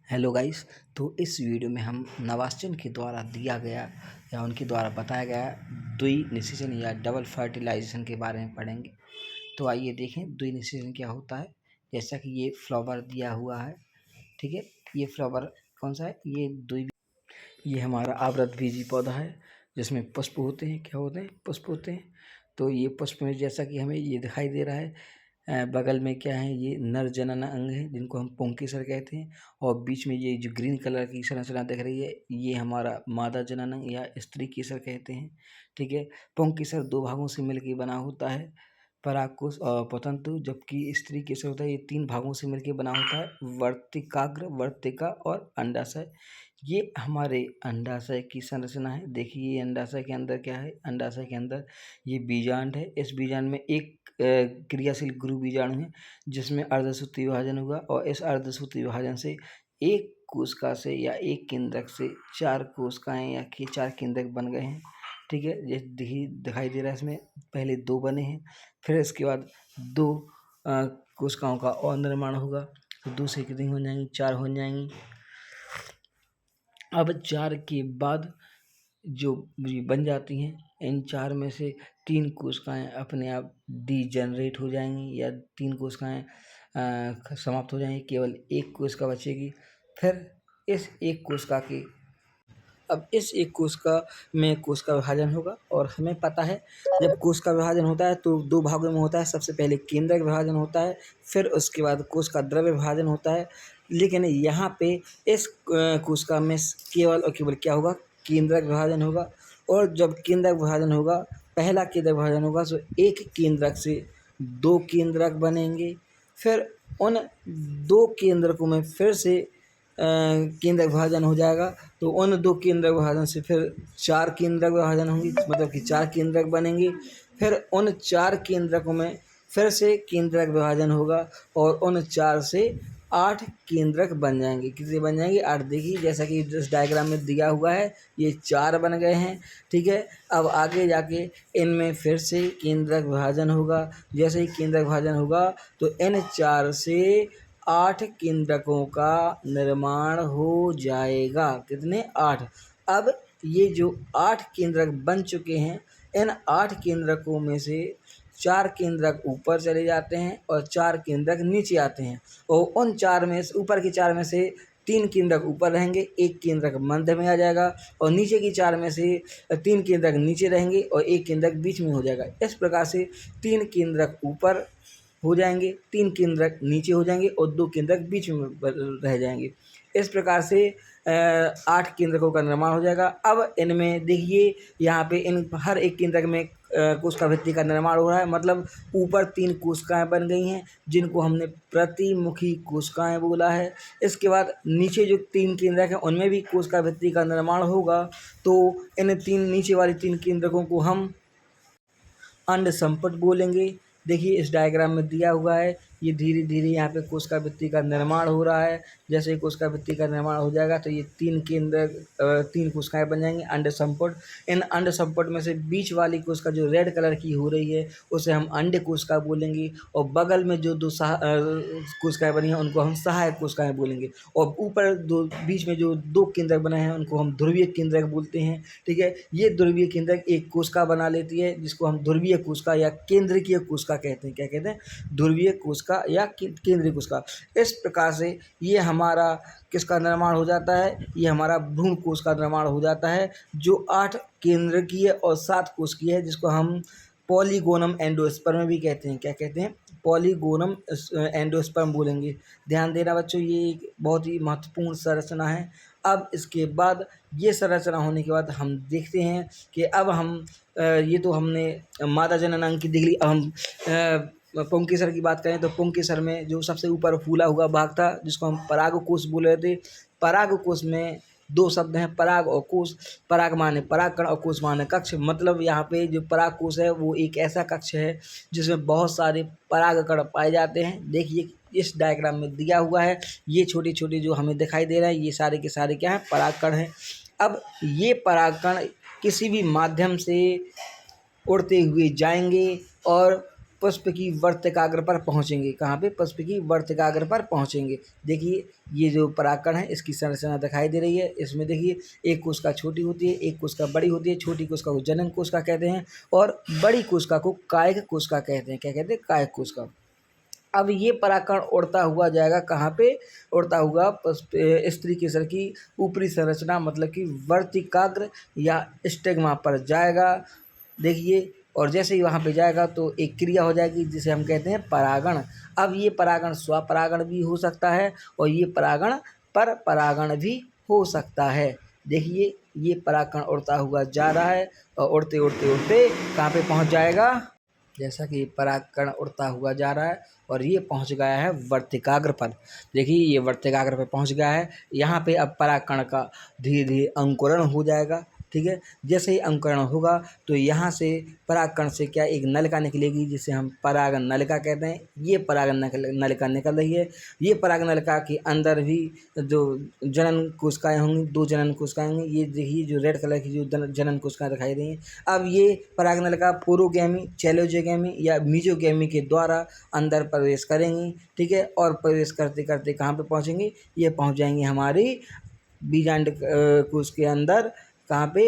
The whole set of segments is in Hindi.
Hello guys. तो इस वीडियो में हम नवाश्चन के द्वारा दिया गया या उनके द्वारा बताया गया द्विनिषेचन या डबल फर्टिलाइजेशन के बारे में पढ़ेंगे। तो आइए देखें द्विनिषेचन क्या होता है। जैसा कि ये फ्लावर दिया हुआ है, ठीक है। ये फ्लावर कौन सा है? ये हमारा आवृतबीजी पौधा है जिसमें पुष्प होते हैं। क्या होते हैं? पुष्प होते हैं। तो ये पुष्प में जैसा कि हमें ये दिखाई दे रहा है, बगल में क्या है, ये नर जनन अंग है जिनको हम पुंकेसर कहते हैं। और बीच में ये जो ग्रीन कलर की संरचना दिख रही है, ये हमारा मादा जनन अंग या स्त्री केसर कहते हैं, ठीक है। पुंकेसर दो भागों से मिलकर बना होता है, परागकोश और पतंतु। जबकि स्त्री केसर होता है, ये तीन भागों से मिलकर बना होता है, वर्तिकाग्र, वर्तिका और अंडाशय। ये हमारे अंडाशय की संरचना है। देखिए ये अंडाशय के अंदर क्या है, अंडाशय के अंदर ये बीजांड है। इस बीजांड में एक क्रियाशील गुरु बीजाणु है जिसमें अर्धसूत्री विभाजन हुआ, और इस अर्धसूत्री विभाजन से एक कोशिका से या एक केंद्रक से चार कोशिकाएं या चार केंद्रक बन गए हैं, ठीक है। ये दिखाई दे रहा है। इसमें पहले दो बने हैं, फिर इसके बाद दो कोशिकाओं का और निर्माण होगा, तो दो से कितनी हो जाएंगी? चार हो जाएंगी। अब चार के बाद जो बन जाती हैं, इन चार में से तीन कोशिकाएं अपने आप डीजनरेट हो जाएंगी या तीन कोशिकाएं समाप्त हो जाएंगी, केवल एक कोशिका बचेगी। फिर इस एक कोशिका की अब इस एक कोशिका में कोशिका विभाजन होगा। और हमें पता है जब कोशिका विभाजन होता है तो दो भागों में होता है। सबसे पहले केंद्रक विभाजन होता है, फिर उसके बाद कोशिका द्रव्य विभाजन होता है। लेकिन यहाँ पे इस कोशिका में केवल और केवल क्या होगा? केंद्रक विभाजन होगा। और जब केंद्रक विभाजन होगा, पहला केंद्रक विभाजन होगा, तो एक केंद्रक से दो केंद्रक बनेंगे। फिर उन दो केंद्रकों में फिर से केंद्रक विभाजन हो जाएगा, तो उन दो केंद्रक विभाजन से फिर चार केंद्रक विभाजन होंगी, मतलब कि चार केंद्रक बनेंगे। फिर उन चार केंद्रकों में फिर से केंद्रक विभाजन होगा, और उन चार से आठ केंद्रक बन जाएंगे। कितने बन जाएंगे? आठ। देखिए जैसा कि इस डायग्राम में दिया हुआ है, ये चार बन गए हैं, ठीक है। अब आगे जाके इनमें फिर से केंद्रक विभाजन होगा। जैसे ही केंद्रक विभाजन होगा तो इन चार से आठ केंद्रकों का निर्माण हो जाएगा। कितने? आठ। अब ये जो आठ केंद्रक बन चुके हैं, इन आठ केंद्रकों में से चार केंद्रक ऊपर चले जाते हैं और चार केंद्रक नीचे आते हैं। और उन चार में से, ऊपर की चार में से तीन केंद्रक ऊपर रहेंगे, एक केंद्रक मध्य में आ जाएगा, और नीचे की चार में से तीन केंद्रक नीचे रहेंगे और एक केंद्रक बीच में हो जाएगा। इस प्रकार से तीन केंद्रक ऊपर हो जाएंगे, तीन केंद्रक नीचे हो जाएंगे और दो केंद्रक बीच में रह जाएंगे। इस प्रकार से आठ केंद्रकों का निर्माण हो जाएगा। अब इनमें देखिए यहाँ पे इन हर एक केंद्रक में कोशिका भित्ति का निर्माण हो रहा है, मतलब ऊपर तीन कोशिकाएं बन गई हैं जिनको हमने प्रतिमुखी कोशिकाएं बोला है। इसके बाद नीचे जो तीन केंद्रक हैं उनमें भी कोशिका भित्ति का निर्माण होगा, तो इन तीन नीचे वाली तीन केंद्रकों को हम अंड संपुट बोलेंगे। देखिए इस डायग्राम में दिया हुआ है, ये धीरे धीरे यहाँ पे कोशिका भित्ति का निर्माण हो रहा है। जैसे ही कोशिका भित्ति का निर्माण हो जाएगा तो ये तीन केंद्र तीन कोशिकाएं बन जाएंगी, अंड संपुट। इन अंड संपुट में से बीच वाली कोशिका जो रेड कलर की हो रही है उसे हम अंड कोशिका बोलेंगे, और बगल में जो दो कोशिकाएं बनी हैं उनको हम सहायक कोशिकाएं बोलेंगे, और ऊपर दो बीच में जो दो केंद्रक बने हैं उनको हम ध्रुवीय केंद्रक बोलते हैं, ठीक है। ये ध्रुवीय केंद्रक एक कोशिका बना लेती है जिसको हम ध्रुवीय कोशिका या केंद्रकीय कोशिका कहते हैं। क्या कहते हैं? ध्रुवीय कोशिका या केंद्रीय कोशिका। इस प्रकार से ये हमारा किसका निर्माण हो जाता है? ये हमारा भ्रूण कोश का निर्माण हो जाता है, जो 8 केंद्रकीय और 7 कोशिकीय है, जिसको हम पॉलीगोनम एंडोस्पर्म भी कहते हैं। क्या कहते हैं? पॉलीगोनम एंडोस्पर्म बोलेंगे। ध्यान देना बच्चों, ये एक बहुत ही महत्वपूर्ण संरचना है। अब इसके बाद ये संरचना होने के बाद हम देखते हैं कि अब हम ये तो हमने मादा जननांग की देख ली। अब हम पुंकेसर की बात करें तो पुंकेसर में जो सबसे ऊपर फूला हुआ भाग था जिसको हम परागकोश बोल रहे थे, परागकोश में दो शब्द हैं, पराग और कोश। पराग माने परागकण और कोश माने कक्ष। मतलब यहाँ पे जो परागकोश है वो एक ऐसा कक्ष है जिसमें बहुत सारे परागकण पाए जाते हैं। देखिए इस डायग्राम में दिया हुआ है, ये छोटे छोटे जो हमें दिखाई दे रहे हैं ये सारे के सारे क्या हैं? परागकण हैं। अब ये परागकण किसी भी माध्यम से उड़ते हुए जाएंगे और पुष्प की वर्तिकाग्र पर पहुँचेंगे। कहाँ पे? पुष्प की वर्तिकाग्र पर पहुँचेंगे। देखिए ये जो परागकण है इसकी संरचना दिखाई दे रही है। इसमें देखिए एक कोशिका छोटी होती है, एक कोशिका बड़ी होती है। छोटी कोशिका को जनन कोशिका कहते हैं और बड़ी कोशिका को कायिक कोशिका कहते हैं। क्या कहते हैं? कायिक कोशिका। अब ये परागकण उड़ता हुआ जाएगा कहाँ पे? उड़ता हुआ स्त्री केसर की ऊपरी संरचना मतलब कि वर्तिकाग्र या स्टिग्मा पर जाएगा। देखिए, और जैसे ही वहाँ पे जाएगा तो एक क्रिया हो जाएगी जिसे हम कहते हैं परागण। अब ये परागण स्वपरागण भी हो सकता है और ये परागण पर परागण भी हो सकता है। देखिए ये परागकण उड़ता हुआ जा रहा है और उड़ते उड़ते उड़ते कहाँ पे पहुँच जाएगा? जैसा कि परागकण उड़ता हुआ जा रहा है और ये पहुंच गया है वर्तिकाग्र पर। देखिए ये वर्तिकाग्र पर पहुंच गया है। यहाँ पे अब परागकण का धीरे धीरे अंकुरण हो जाएगा। ठीक है, जैसे ही अंकुरण होगा तो यहाँ से परागकण से क्या एक नलिका निकलेगी जिसे हम पराग नलिका कहते हैं। ये पराग नलिका निकल रही है। ये पराग नलिका के अंदर भी जो जनन कोशिकाएं होंगी, 2 जनन कोशिकाएं होंगी। ये देखिए जो रेड कलर की जो जनन कोशिकाएं दिखाई रही हैं। अब ये पराग नलिका पोरोगैमी, चैलोजेगैमी या मीजोगैमी के द्वारा अंदर प्रवेश करेंगी। ठीक है, और प्रवेश करते करते कहाँ पे पहुँचेंगी? ये पहुँच जाएंगी हमारी बीजांड कोश के अंदर। कहाँ पे?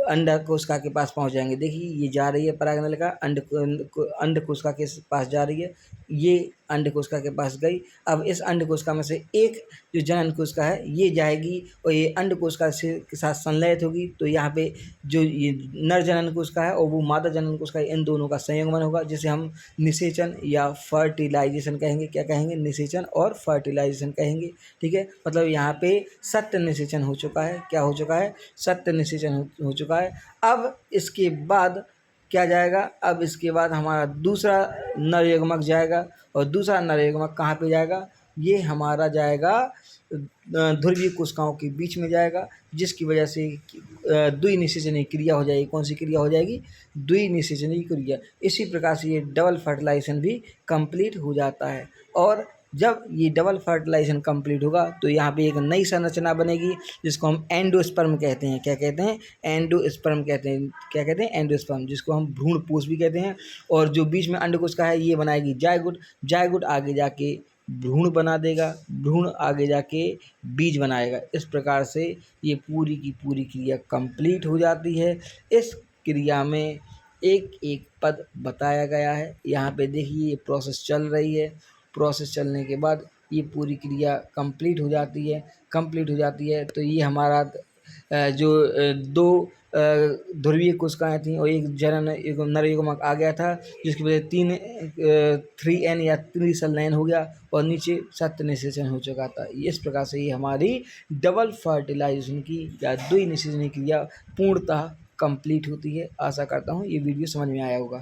अंडा कोशिका के पास पहुँच जाएंगे। देखिए ये जा रही है पराग नलिका अंड कोशिका के पास जा रही है। ये अंड कोशिका के पास गई। अब इस अंड कोशिका में से एक जो जनन कोशिका है ये जाएगी और ये अंड कोशिका से के साथ संलयित होगी। तो यहाँ पे जो ये नर जनन कोशिका है और वो मादा जनन कोशिका है, इन दोनों का संयुग्मन होगा जिसे हम निषेचन या फर्टिलाइजेशन कहेंगे। क्या कहेंगे? निषेचन और फर्टिलाइजेशन कहेंगे। ठीक है, मतलब यहाँ पे सत्य निषेचन हो चुका है। क्या हो चुका है? सत्य निषेचन हो चुका है। अब इसके बाद क्या जाएगा? अब इसके बाद हमारा दूसरा नरयुग्मक जाएगा और दूसरा नरयुग्मक कहाँ पे जाएगा? ये हमारा जाएगा ध्रुवीय कोशिकाओं के बीच में जाएगा, जिसकी वजह से द्विनिषेचनी क्रिया हो जाएगी। कौन सी क्रिया हो जाएगी? द्विनिषेचनी क्रिया। इसी प्रकार से ये डबल फर्टिलाइजेशन भी कंप्लीट हो जाता है। और जब ये डबल फर्टिलाइजेशन कंप्लीट होगा तो यहाँ पे एक नई संरचना बनेगी जिसको हम एंडोस्पर्म कहते हैं। क्या कहते हैं? एंडोस्पर्म कहते हैं। क्या कहते हैं? एंडोस्पर्म, जिसको हम भ्रूणपोष भी कहते हैं। और जो बीच में अंडकोश का है ये बनाएगी जायगोट। जायगोट आगे जाके भ्रूण बना देगा। भ्रूण आगे जाके बीज बनाएगा। इस प्रकार से ये पूरी की पूरी क्रिया कंप्लीट हो जाती है। इस क्रिया में एक एक पद बताया गया है। यहाँ पे देखिए ये प्रोसेस चल रही है। प्रोसेस चलने के बाद ये पूरी क्रिया कंप्लीट हो जाती है। कंप्लीट हो जाती है तो ये हमारा जो 2 ध्रुवीय कोशिकाएँ थीं और एक जनन एक नरयुग्मक आ गया था, जिसकी वजह से 3N या त्रिसंलयन हो गया और नीचे सत्य निषेचन हो चुका था। इस प्रकार से ये हमारी डबल फर्टिलाइजेशन की या द्विनिषेचनी क्रिया पूर्णतः कंप्लीट होती है। आशा करता हूँ ये वीडियो समझ में आया होगा।